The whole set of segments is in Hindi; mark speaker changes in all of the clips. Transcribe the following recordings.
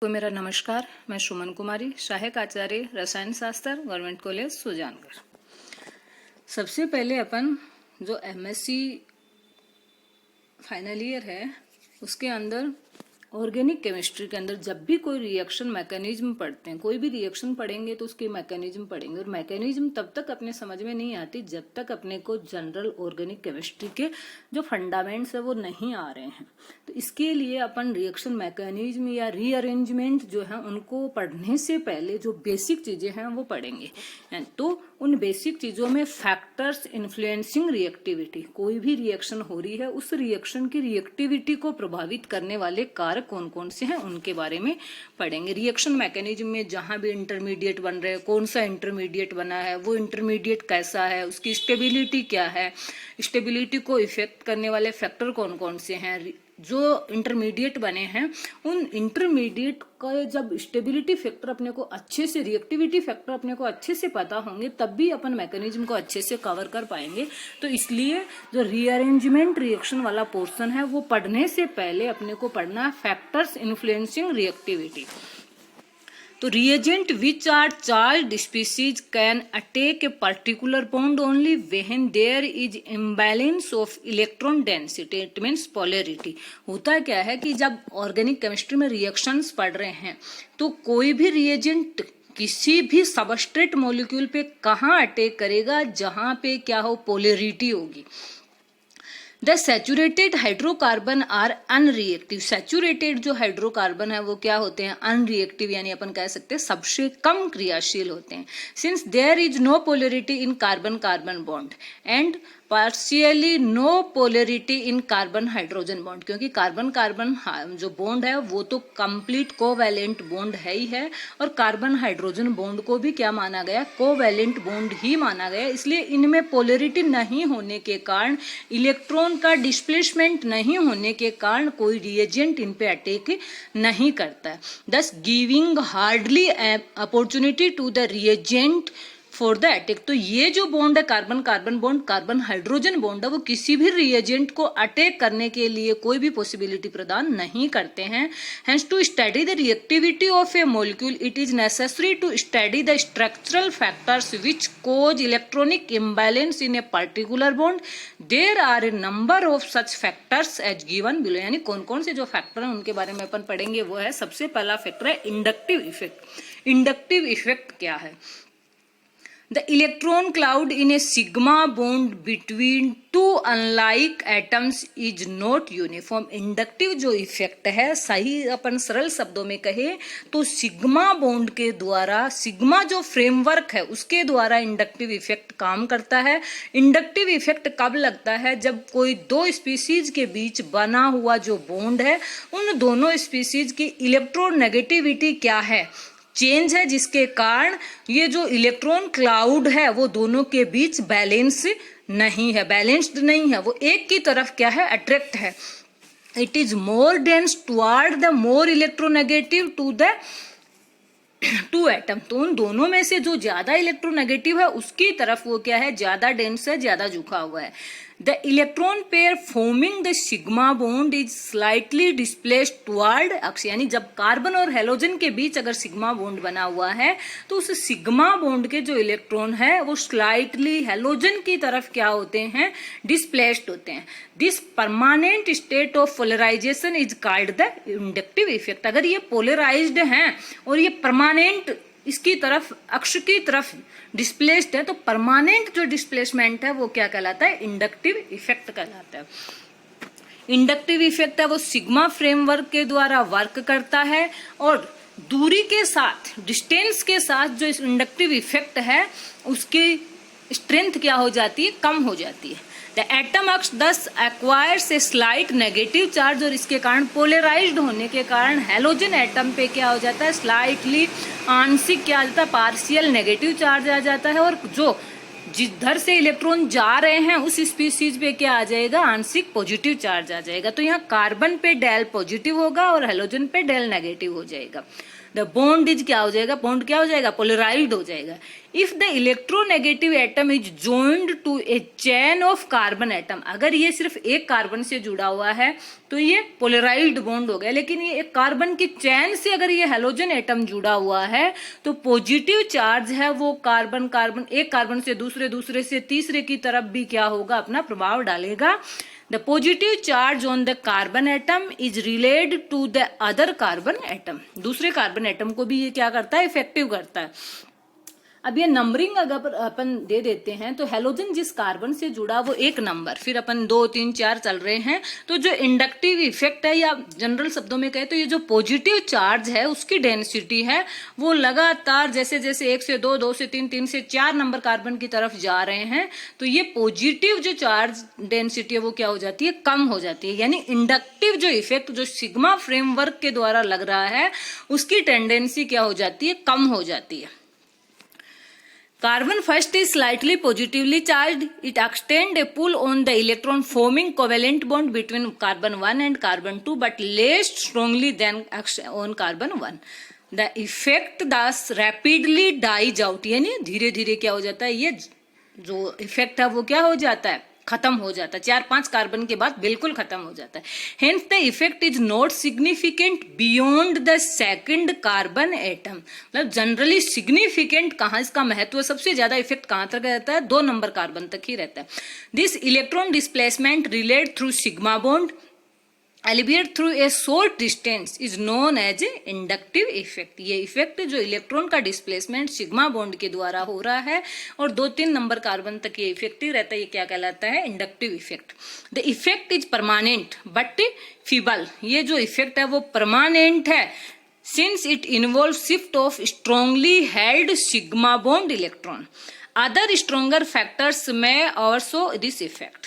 Speaker 1: तो मेरा नमस्कार, मैं सुमन कुमारी, सहायक आचार्य रसायन शास्त्र, गवर्नमेंट कॉलेज सुजानगढ़। सबसे पहले अपन जो एमएससी फाइनल ईयर है उसके अंदर ऑर्गेनिक केमिस्ट्री के अंदर जब भी कोई रिएक्शन मैकेनिज्म पढ़ते हैं, कोई भी रिएक्शन पढ़ेंगे तो उसके मैकेनिज्म पढ़ेंगे। और मैकेनिज्म तब तक अपने समझ में नहीं आती जब तक अपने को जनरल ऑर्गेनिक केमिस्ट्री के जो फंडामेंट्स है वो नहीं आ रहे हैं। तो इसके लिए अपन रिएक्शन मैकेनिज्म या रीअरेंजमेंट जो है उनको पढ़ने से पहले जो बेसिक चीजें हैं वो पढ़ेंगे। तो उन बेसिक चीजों में फैक्टर्स इन्फ्लुएंसिंग रिएक्टिविटी, कोई भी रिएक्शन हो रही है उस रिएक्शन की रिएक्टिविटी को प्रभावित करने वाले कारक कौन कौन से हैं उनके बारे में पढ़ेंगे। रिएक्शन मैकेनिज्म में जहां भी इंटरमीडिएट बन रहे हैं, कौन सा इंटरमीडिएट बना है, वो इंटरमीडिएट कैसा है, उसकी स्टेबिलिटी क्या है, स्टेबिलिटी को इफेक्ट करने वाले फैक्टर कौन कौन से हैं। जो इंटरमीडिएट बने हैं उन इंटरमीडिएट का जब स्टेबिलिटी फैक्टर अपने को अच्छे से, रिएक्टिविटी फैक्टर अपने को अच्छे से पता होंगे तब भी अपन मैकेनिज्म को अच्छे से कवर कर पाएंगे। तो इसलिए जो रीअरेंजमेंट रिएक्शन वाला पोर्शन है वो पढ़ने से पहले अपने को पढ़ना है फैक्टर्स इन्फ्लुएंसिंग रिएक्टिविटी। तो reagent which are charged species can attack a particular bond only when there is imbalance of electron density, it means polarity। होता क्या है कि जब ऑर्गेनिक केमिस्ट्री में रिएक्शंस पढ़ रहे हैं तो कोई भी रिएजेंट किसी भी सबस्ट्रेट मॉलिक्यूल पे कहाँ अटैक करेगा, जहां पे क्या हो, पोलरिटी होगी। The saturated hydrocarbon are unreactive. Saturated जो हाइड्रोकार्बन है वो क्या होते हैं, अनरिएक्टिव, यानी अपन कह सकते हैं सबसे कम क्रियाशील होते हैं। Since there is no polarity in carbon carbon bond and partially no polarity in carbon hydrogen bond, क्योंकि कार्बन कार्बन जो बॉन्ड है वो तो कंप्लीट कोवैलेंट बॉन्ड है ही है, और कार्बन हाइड्रोजन बॉन्ड को भी क्या माना गया, कोवैलेंट बॉन्ड ही माना गया। इसलिए इनमें पोलरिटी नहीं होने के कारण, इलेक्ट्रॉन का डिस्प्लेसमेंट नहीं होने के कारण कोई रिएजेंट इन पे अटैक नहीं करता है, thus giving hardly opportunity to the reagent for the attack. तो ये जो बॉन्ड है carbon carbon bond, carbon hydrogen bond है, वो किसी भी रिएजेंट को अटैक करने के लिए कोई भी पॉसिबिलिटी प्रदान नहीं करते हैं। Hence to study the reactivity of a molecule it is necessary to study the structural factors which cause electronic imbalance in a particular bond. There are a number of such factors as given below. यानी कौन कौन से जो फैक्टर हैं उनके बारे में अपन पढ़ेंगे। वो है, सबसे पहला फैक्टर है इंडक्टिव इफेक्ट। इंडक्टिव इफेक्ट क्या है? The electron cloud in a sigma bond between two unlike atoms is not uniform। Inductive जो इफेक्ट है, सही अपन सरल शब्दों में कहे तो सिग्मा बॉन्ड के द्वारा, सिग्मा जो फ्रेमवर्क है उसके द्वारा इंडक्टिव इफेक्ट काम करता है। इंडक्टिव इफेक्ट कब लगता है? जब कोई दो स्पीसीज के बीच बना हुआ जो बॉन्ड है उन दोनों स्पीसीज की इलेक्ट्रोनेगेटिविटी क्या है, चेंज है, जिसके कारण ये जो इलेक्ट्रॉन क्लाउड है वो दोनों के बीच बैलेंस नहीं है, बैलेंस्ड नहीं है, वो एक की तरफ क्या है, अट्रैक्ट है। It is more dense toward the more electronegative to the to atom. तो उन दोनों में से जो ज्यादा इलेक्ट्रोनेगेटिव है उसकी तरफ वो क्या है, ज्यादा डेंस है, ज्यादा झुका हुआ है। The electron pair forming the sigma bond is slightly displaced toward अक्ष। यानी जब कार्बन और हेलोजन के बीच अगर सिग्मा बॉन्ड बना हुआ है तो उस सिग्मा बॉन्ड के जो इलेक्ट्रॉन है वो स्लाइटली हेलोजन की तरफ क्या होते हैं, डिस्प्लेस्ड होते हैं। This permanent state of polarization is called the inductive effect. अगर ये पोलराइज्ड हैं और ये परमानेंट इसकी तरफ, अक्ष की तरफ डिस्प्लेस्ड है, तो परमानेंट जो डिस्प्लेसमेंट है वो क्या कहलाता है, इंडक्टिव इफेक्ट कहलाता है। इंडक्टिव इफेक्ट है वो सिग्मा फ्रेमवर्क के द्वारा वर्क करता है और दूरी के साथ, डिस्टेंस के साथ जो इस इंडक्टिव इफेक्ट है उसकी स्ट्रेंथ क्या हो जाती है, कम हो जाती है। द एटम अक्ष दस acquires a slight negative charge, और इसके कारण पोलराइज्ड होने के कारण हेलोजन एटम पे क्या हो जाता है, स्लाइटली आंशिक क्या आ जाता है, पार्शियल नेगेटिव चार्ज आ जाता है। और जो जिधर से इलेक्ट्रॉन जा रहे हैं उस स्पीसीज पे क्या आ जाएगा, आंशिक पॉजिटिव चार्ज आ जाएगा। तो यहाँ कार्बन पे डेल पॉजिटिव होगा और हेलोजन पे डेल नेगेटिव हो जाएगा। द बॉन्ड इज क्या हो जाएगा, बॉन्ड क्या हो जाएगा, पोलराइज्ड हो जाएगा। If the electronegative atom is joined to a chain of carbon atom, अगर ये सिर्फ एक कार्बन से जुड़ा हुआ है तो ये पोलराइज्ड बॉन्ड हो गया। लेकिन ये एक कार्बन की चैन से अगर ये हेलोजन एटम जुड़ा हुआ है तो पॉजिटिव चार्ज है वो कार्बन एक कार्बन से दूसरे से तीसरे की तरफ भी क्या होगा, अपना प्रभाव डालेगा। The positive charge on the carbon atom is related to the other carbon atom, दूसरे कार्बन एटम को भी ये क्या करता है, इफेक्टिव करता है। अब ये नंबरिंग अगर अपन दे देते हैं तो हेलोजन जिस कार्बन से जुड़ा वो एक नंबर, फिर अपन 2 3 4 चल रहे हैं, तो जो इंडक्टिव इफेक्ट है या जनरल शब्दों में कहे तो ये जो पॉजिटिव चार्ज है उसकी डेंसिटी है वो लगातार जैसे जैसे 1 से 2, 2 से 3, 3 से 4 नंबर कार्बन की तरफ जा रहे हैं तो ये पॉजिटिव जो चार्ज डेंसिटी है वो क्या हो जाती है, कम हो जाती है। यानी इंडक्टिव जो इफेक्ट जो सिग्मा फ्रेमवर्क के द्वारा लग रहा है उसकी टेंडेंसी क्या हो जाती है, कम हो जाती है। Carbon first is slightly positively charged. It extends a pull on the electron forming covalent bond between carbon 1 and carbon 2 but less strongly than on carbon 1. The effect thus rapidly dies out. यानी धीरे धीरे क्या हो जाता है, ये जो इफेक्ट है वो क्या हो जाता है, खत्म हो जाता है। 4-5 कार्बन के बाद बिल्कुल खत्म हो जाता है। Hence the effect is not significant beyond the second carbon atom. मतलब जनरली सिग्निफिकेंट कहाँ, इसका महत्व सबसे ज्यादा इफेक्ट कहाँ तक रहता है, 2 नंबर कार्बन तक ही रहता है। This electron displacement relate through sigma bond alleviate through a short distance is known as a inductive effect. ये इफेक्ट जो इलेक्ट्रॉन का डिस्प्लेसमेंट सिग्मा बॉन्ड के द्वारा हो रहा है और 2-3 नंबर कार्बन तक ये इफेक्टिव रहता है, ये क्या कहलाता है, inductive effect. The effect is permanent but feeble. ये जो इफेक्ट है वो परमानेंट है since it involve shift of strongly held sigma bond electron. Other stronger factors में also this effect.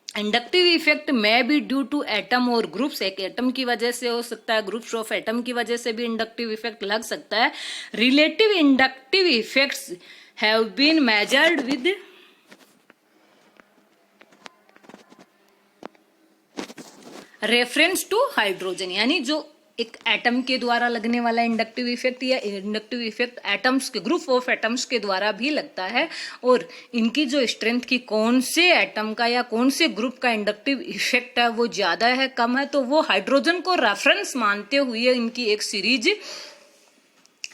Speaker 1: Inductive effect में भी ड्यू टू एटम और ग्रुप्स, एक एटम की वजह से हो सकता है, ग्रुप्स ऑफ एटम की वजह से भी इंडक्टिव इफेक्ट लग सकता है। Relative inductive effects have been measured with reference to hydrogen. यानी जो एक एटम के द्वारा लगने वाला इंडक्टिव इफेक्ट या इंडक्टिव इफेक्ट एटम्स के ग्रुप ऑफ एटम्स के द्वारा भी लगता है और इनकी जो स्ट्रेंथ की कौन से एटम का या कौन से ग्रुप का इंडक्टिव इफेक्ट है वो ज्यादा है कम है, तो वो हाइड्रोजन को रेफरेंस मानते हुए इनकी एक सीरीज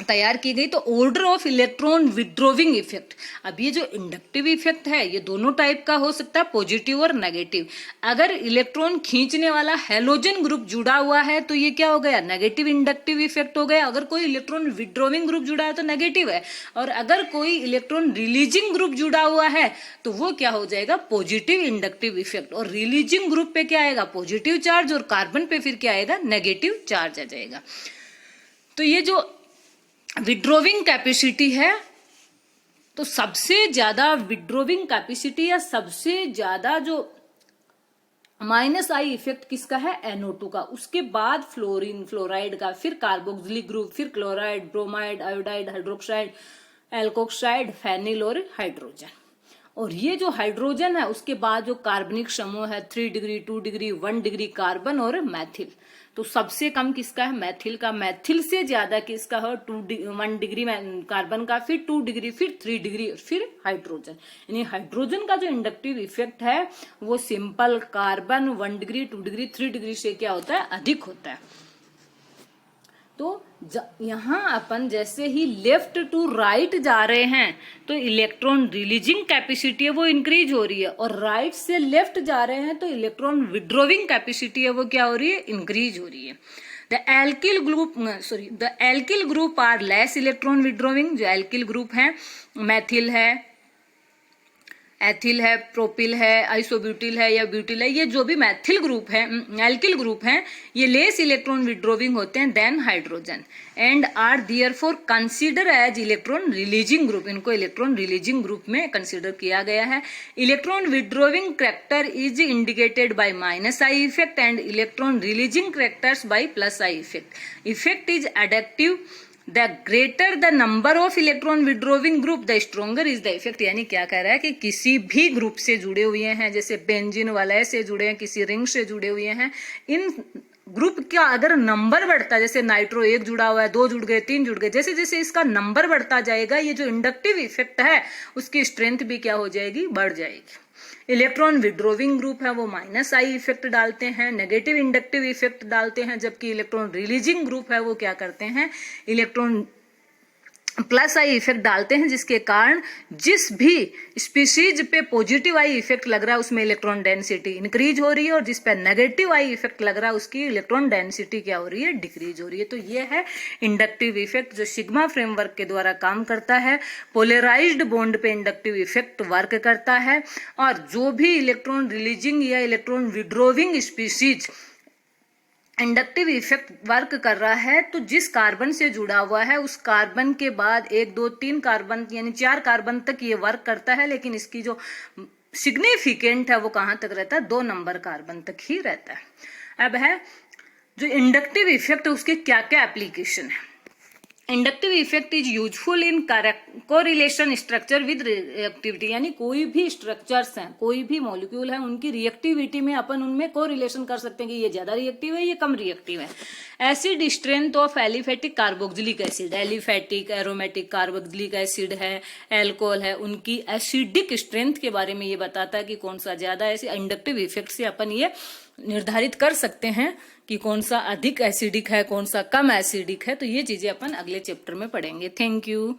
Speaker 1: तैयार की गई। तो order of electron withdrawing effect. अब ये जो इंडक्टिव इफेक्ट है ये दोनों टाइप का हो सकता है, पॉजिटिव और नेगेटिव। अगर इलेक्ट्रॉन खींचने वाला हेलोजन ग्रुप जुड़ा हुआ है तो ये क्या हो गया, नेगेटिव इंडक्टिव इफेक्ट हो गया। अगर कोई इलेक्ट्रॉन विड्रॉविंग ग्रुप जुड़ा है तो नेगेटिव है, और अगर कोई इलेक्ट्रॉन रिलीजिंग ग्रुप जुड़ा हुआ है तो वो क्या हो जाएगा, पॉजिटिव इंडक्टिव इफेक्ट। और रिलीजिंग ग्रुप पे क्या आएगा, पॉजिटिव चार्ज, और कार्बन पे फिर क्या आएगा, नेगेटिव चार्ज आ जाएगा। तो ये जो विड्रॉविंग कैपेसिटी है तो सबसे ज्यादा विड्रॉविंग कैपेसिटी या सबसे ज्यादा जो -I इफेक्ट किसका है, NO2 का। उसके बाद फ्लोरीन फ्लोराइड का, फिर कार्बोक्सिलिक ग्रुप, फिर chloride, bromide, iodide, hydroxide, alkoxide, phenyl और हाइड्रोजन। और ये जो हाइड्रोजन है उसके बाद जो कार्बनिक समूह है 3 डिग्री, 2 डिग्री, 1 डिग्री कार्बन और मैथिल। तो सबसे कम किसका है, मैथिल का। मैथिल से ज्यादा किसका है, 1 डिग्री कार्बन का, फिर 2 डिग्री, फिर 3 डिग्री, फिर हाइड्रोजन। यानी हाइड्रोजन का जो इंडक्टिव इफेक्ट है वो simple carbon 1 degree, 2 degree, 3 degree से क्या होता है, अधिक होता है। तो यहां अपन जैसे ही लेफ्ट टू राइट जा रहे हैं तो इलेक्ट्रॉन रिलीजिंग कैपेसिटी है वो इंक्रीज हो रही है, और राइट से लेफ्ट जा रहे हैं तो इलेक्ट्रॉन विड्रॉविंग कैपेसिटी है वो क्या हो रही है, इंक्रीज हो रही है। The alkyl group are less electron withdrawing. जो एल्किल ग्रुप है, मैथिल है, एथिल है, प्रोपिल है, आइसोब्यूटिल है या ब्यूटिल है, ये जो भी मैथिल ग्रुप है, एल्किल ग्रुप है, ये लेस इलेक्ट्रॉन विड्रॉविंग होते हैं then hydrogen and are therefore consider as electron releasing group. इनको इलेक्ट्रॉन रिलीजिंग ग्रुप में कंसीडर किया गया है। Electron withdrawing character is indicated by -I effect and electron releasing characters by +I effect. Effect is एडक्टिव। The greater the number of electron withdrawing group, the stronger is the effect। यानी क्या कह रहा है कि किसी भी ग्रुप से जुड़े हुए हैं, जैसे बेंजीन वाले से जुड़े हैं, किसी रिंग से जुड़े हुए हैं, इन ग्रुप का अगर नंबर बढ़ता है, जैसे नाइट्रो 1 जुड़ा हुआ है, 2 जुड़ गए, 3 जुड़ गए, जैसे जैसे इसका नंबर बढ़ता जाएगा ये जो इंडक्टिव इफेक्ट है उसकी स्ट्रेंथ भी क्या हो जाएगी, बढ़ जाएगी। इलेक्ट्रॉन विड्रोविंग ग्रुप है वो माइनस आई इफेक्ट डालते हैं, नेगेटिव इंडक्टिव इफेक्ट डालते हैं, जबकि इलेक्ट्रॉन रिलीजिंग ग्रुप है वो क्या करते हैं, इलेक्ट्रॉन प्लस आई इफेक्ट डालते हैं, जिसके कारण जिस भी स्पीशीज पे पॉजिटिव आई इफेक्ट लग रहा है उसमें इलेक्ट्रॉन डेंसिटी इंक्रीज हो रही है, और जिस पे नेगेटिव आई इफेक्ट लग रहा है उसकी इलेक्ट्रॉन डेंसिटी क्या हो रही है, डिक्रीज हो रही है। तो ये है इंडक्टिव इफेक्ट जो सिग्मा फ्रेमवर्क के द्वारा काम करता है। पोलराइज्ड बॉन्ड पे इंडक्टिव इफेक्ट वर्क करता है, और जो भी इलेक्ट्रॉन रिलीजिंग या electron withdrawing species inductive effect work कर रहा है तो जिस कार्बन से जुड़ा हुआ है उस कार्बन के बाद 1 2 3 कार्बन यानी 4 कार्बन तक ये वर्क करता है, लेकिन इसकी जो सिग्निफिकेंट है वो कहाँ तक रहता है, 2 नंबर कार्बन तक ही रहता है। अब है जो इंडक्टिव इफेक्ट है उसके क्या क्या एप्लीकेशन है। Inductive effect is useful in correlation structure with reactivity, यानी कोई भी स्ट्रक्चर्स हैं, कोई भी मॉलिक्यूल है, उनकी रिएक्टिविटी में अपन उनमें कोरिलेशन कर सकते हैं कि ये ज्यादा रिएक्टिव है, ये कम रिएक्टिव है। Acid strength of aliphatic carboxylic acid, aliphatic aromatic carboxylic acid है, एल्कोहल है, उनकी एसिडिक स्ट्रेंथ के बारे में ये बताता है कि कौन सा ज्यादा है। ऐसे इंडक्टिव इफेक्ट से अपन ये निर्धारित कर सकते हैं कि कौन सा अधिक एसिडिक है, कौन सा कम एसिडिक है। तो ये चीजें अपन अगले चैप्टर में पढ़ेंगे। Thank you.